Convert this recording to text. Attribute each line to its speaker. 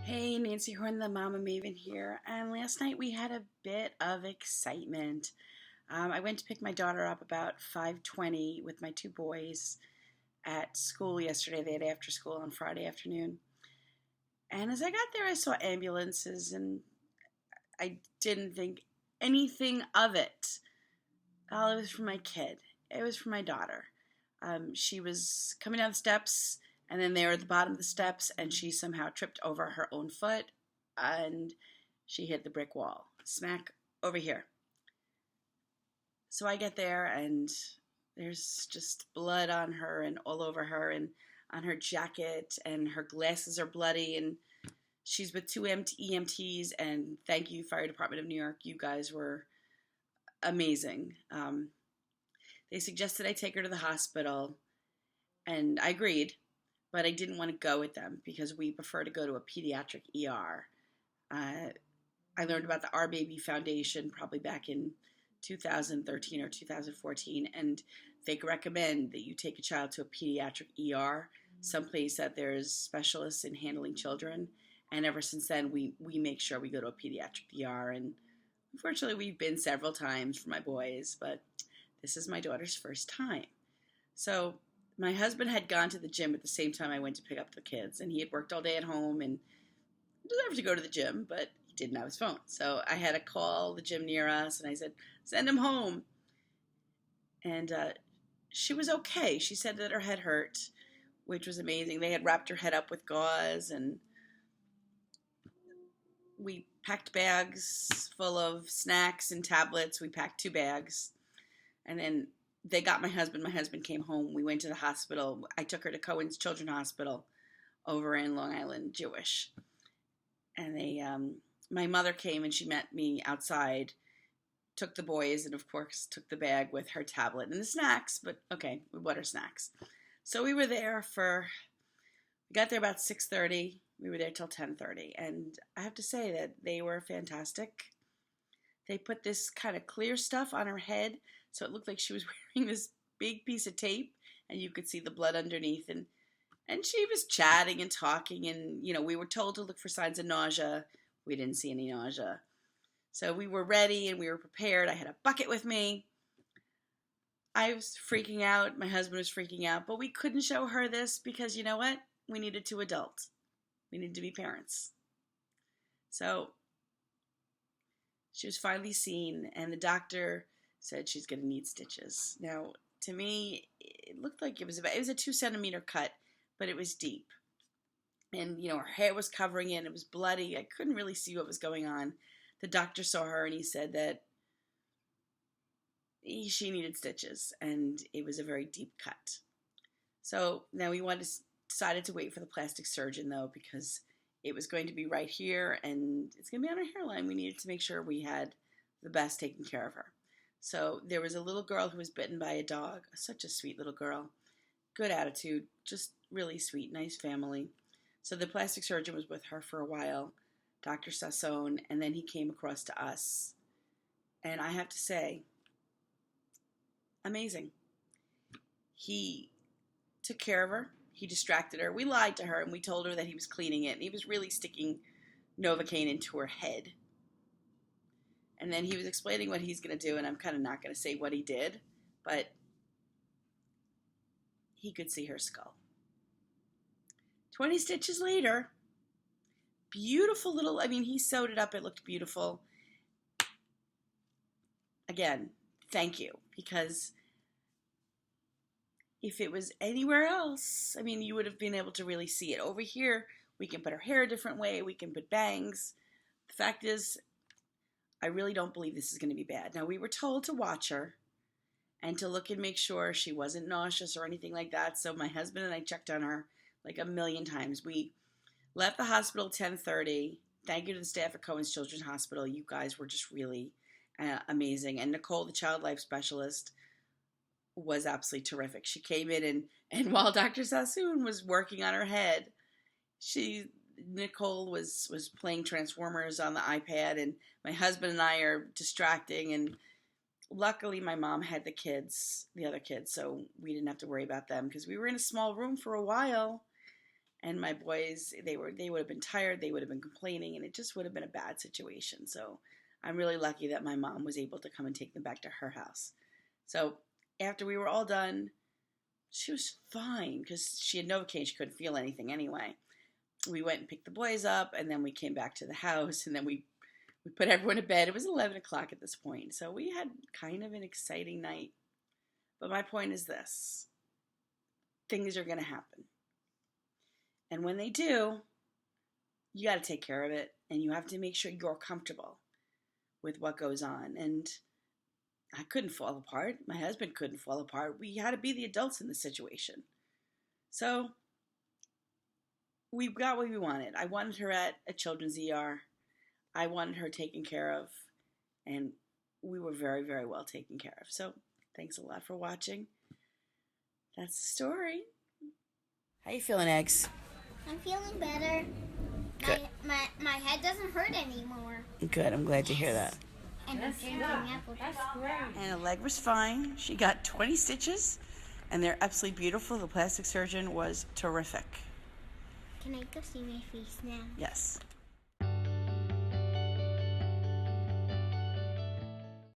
Speaker 1: Hey, Nancy Horn, the Mama Maven here. And last night we had a bit of excitement. I went to pick my daughter up about 5:20 with my two boys at school yesterday. They had after school on Friday afternoon. And as I got there, I saw ambulances, and I didn't think anything of it. Oh, it was for my kid. It was for my daughter. She was coming down the steps, and then they were at the bottom of the steps, and she somehow tripped over her own foot, and she hit the brick wall, smack over here. So I get there, and there's just blood on her and all over her, and on her jacket, and her glasses are bloody, and she's with two EMTs, and thank you, Fire Department of New York. You guys were amazing. They suggested I take her to the hospital, and I agreed, but I didn't want to go with them because we prefer to go to a pediatric ER. I learned about the Our Baby Foundation probably back in 2013 or 2014, and they recommend that you take a child to a pediatric ER, someplace that there's specialists in handling children. And ever since then, we make sure we go to a pediatric ER. And unfortunately, we've been several times for my boys, but this is my daughter's first time. So my husband had gone to the gym at the same time I went to pick up the kids, and he had worked all day at home and deserved to go to the gym, but he didn't have his phone. So I had to call the gym near us, and I said, send him home. And she was okay. She said that her head hurt, which was amazing. They had wrapped her head up with gauze, and we packed bags full of snacks and tablets. We packed 2 bags. And then they got my husband. My husband came home. We went to the hospital. I took her to Cohen's Children's Hospital over in Long Island, Jewish. And my mother came and she met me outside, took the boys, and of course took the bag with her tablet and the snacks. But okay, what are snacks? So we were there we got there about 6:30. We were there till 10:30. And I have to say that they were fantastic. They put this kind of clear stuff on her head, so it looked like she was wearing this big piece of tape, and you could see the blood underneath. And she was chatting and talking, and we were told to look for signs of nausea. We didn't see any nausea. So we were ready and we were prepared. I had a bucket with me. I was freaking out. My husband was freaking out, but we couldn't show her this because you know what? We needed 2 adults. We needed to be parents. So she was finally seen, and the doctor said she's going to need stitches. Now, to me, it looked like it was a 2-centimeter cut, but it was deep. And, her hair was covering it. It was bloody. I couldn't really see what was going on. The doctor saw her, and he said that she needed stitches, and it was a very deep cut. So now we decided to wait for the plastic surgeon, though, because it was going to be right here, and it's going to be on her hairline. We needed to make sure we had the best taking care of her. So there was a little girl who was bitten by a dog, such a sweet little girl, good attitude, just really sweet, nice family. So the plastic surgeon was with her for a while, Dr. Sassone, and then he came across to us. And I have to say, amazing. He took care of her. He distracted her. We lied to her, and we told her that he was cleaning it, and he was really sticking Novocaine into her head. And then he was explaining what he's going to do, and I'm kind of not going to say what he did, but he could see her skull. 20 stitches later, beautiful little, he sewed it up. It looked beautiful. Again, thank you, because if it was anywhere else, you would have been able to really see it. Over here, we can put her hair a different way. We can put bangs. The fact is, I really don't believe this is going to be bad. Now, we were told to watch her and to look and make sure she wasn't nauseous or anything like that. So my husband and I checked on her like a million times. We left the hospital at 10:30. Thank you to the staff at Cohen's Children's Hospital. You guys were just really amazing. And Nicole, the child life specialist, was absolutely terrific. She came in and while Dr. Sassoon was working on her head, Nicole was playing Transformers on the iPad, and my husband and I are distracting, and luckily my mom had the other kids, so we didn't have to worry about them because we were in a small room for a while, And my boys, they would have been tired, they would have been complaining, and it just would have been a bad situation. So I'm really lucky that my mom was able to come and take them back to her house. So after we were all done, she was fine because she had Novocaine. She couldn't feel anything anyway. We went and picked the boys up, and then we came back to the house, and then we put everyone to bed. It was 11 o'clock at this point, so we had kind of an exciting night. But my point is this. Things are going to happen. And when they do, you got to take care of it, and you have to make sure you're comfortable with what goes on. And I couldn't fall apart. My husband couldn't fall apart. We had to be the adults in the situation. So we got what we wanted. I wanted her at a children's ER. I wanted her taken care of, and we were very, very well taken care of. So thanks a lot for watching. That's the story. How you feeling, Eggs?
Speaker 2: I'm feeling better.
Speaker 1: Good.
Speaker 2: My head doesn't hurt anymore.
Speaker 1: Good. I'm glad to hear that.
Speaker 2: And I'm drinking apple juice.
Speaker 1: And the leg was fine. She got 20 stitches, and they're absolutely beautiful. The plastic surgeon was terrific.
Speaker 2: Can I go see my face now?
Speaker 1: Yes.